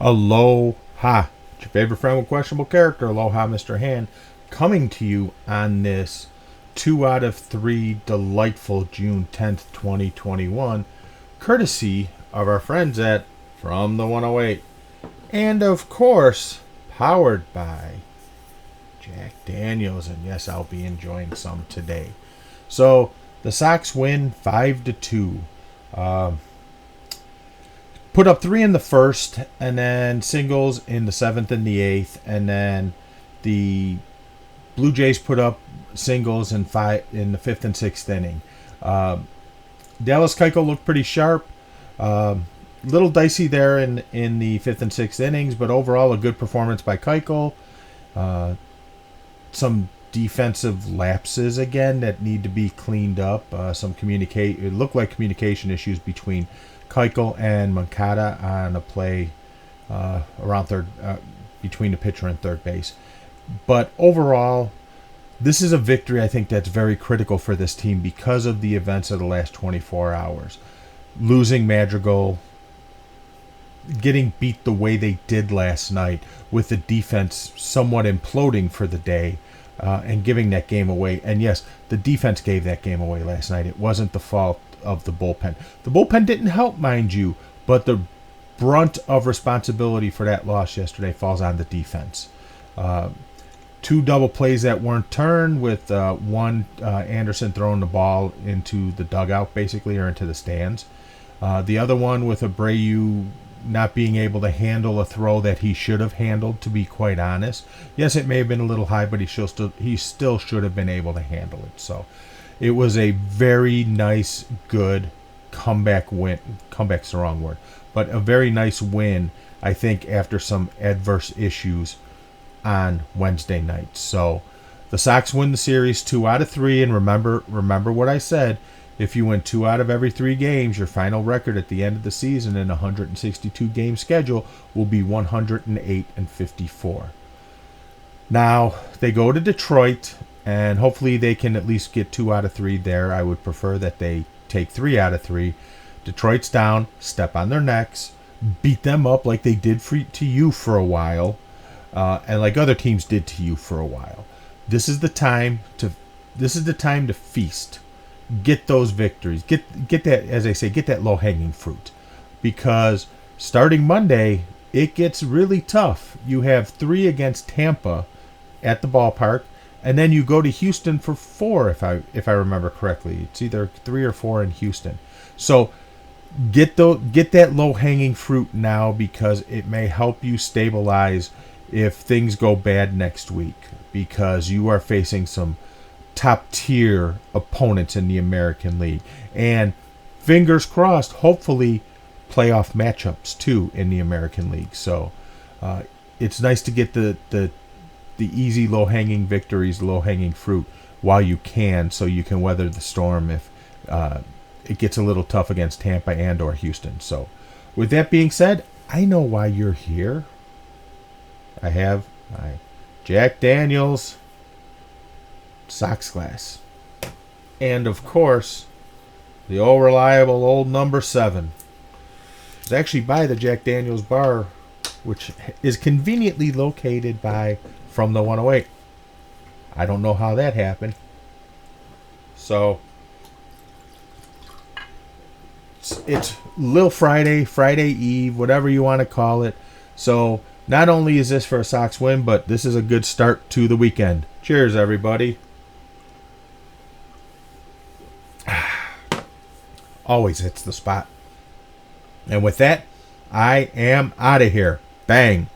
Aloha. It's your favorite friend with questionable character, Aloha Mr. Hand, coming to you on this 2 out of 3 delightful June 10th, 2021, courtesy of our friends at From the 108. And of course, powered by Jack Daniels. And yes, I'll be enjoying some today. So the Sox win 5-2. Put up 3 in the first, and then singles in the 7th and the 8th, and then the Blue Jays put up singles in the 5th and 6th inning. Dallas Keuchel looked pretty sharp. Little dicey there in the 5th and 6th innings, but overall a good performance by Keuchel. Some defensive lapses again that need to be cleaned up. It looked like communication issues between Keuchel and Moncada on a play around third, between the pitcher and third base. But overall, this is a victory I think that's very critical for this team because of the events of the last 24 hours. Losing Madrigal, getting beat the way they did last night with the defense somewhat imploding for the day, and giving that game away. And yes, the defense gave that game away last night. It wasn't the fault of the bullpen. The bullpen didn't help, mind you, but the brunt of responsibility for that loss yesterday falls on the defense. 2 double plays that weren't turned, with one Anderson throwing the ball into the dugout, basically, or into the stands. The other one with Abreu not being able to handle a throw that he should have handled, to be quite honest. Yes, it may have been a little high, but he still should have been able to handle it. So it was a very nice, good comeback win. Comeback's the wrong word, but a very nice win, I think, after some adverse issues on Wednesday night. So the Sox win the series 2 out of 3, and remember what I said. If you win 2 out of every 3 games, your final record at the end of the season in a 162 game schedule will be 108-54. Now they go to Detroit, and hopefully they can at least get 2 out of 3 there. I would prefer that they take 3 out of 3. Detroit's down, step on their necks, beat them up like they did to you for a while, and like other teams did to you for a while. This is the time to feast. Get those victories. Get that, as I say, get that low-hanging fruit. Because starting Monday, it gets really tough. You have 3 against Tampa at the ballpark, and then you go to Houston for 4, if I remember correctly. It's either 3 or 4 in Houston. So get that low-hanging fruit now, because it may help you stabilize if things go bad next week, because you are facing some top tier opponents in the American League, and fingers crossed, hopefully playoff matchups too in the American League. So it's nice to get the easy low hanging victories, low hanging fruit while you can, so you can weather the storm if it gets a little tough against Tampa and or Houston. So with that being said, I know why you're here. I have my Jack Daniels Sox glass, and of course the old reliable old number 7. It's actually by the Jack Daniels bar, which is conveniently located by From the 108. I don't know how that happened. So it's Lil Friday Eve, whatever you want to call it. So not only is this for a Sox win, but this is a good start to the weekend. Cheers, everybody. Always hits the spot. And with that, I am out of here. Bang.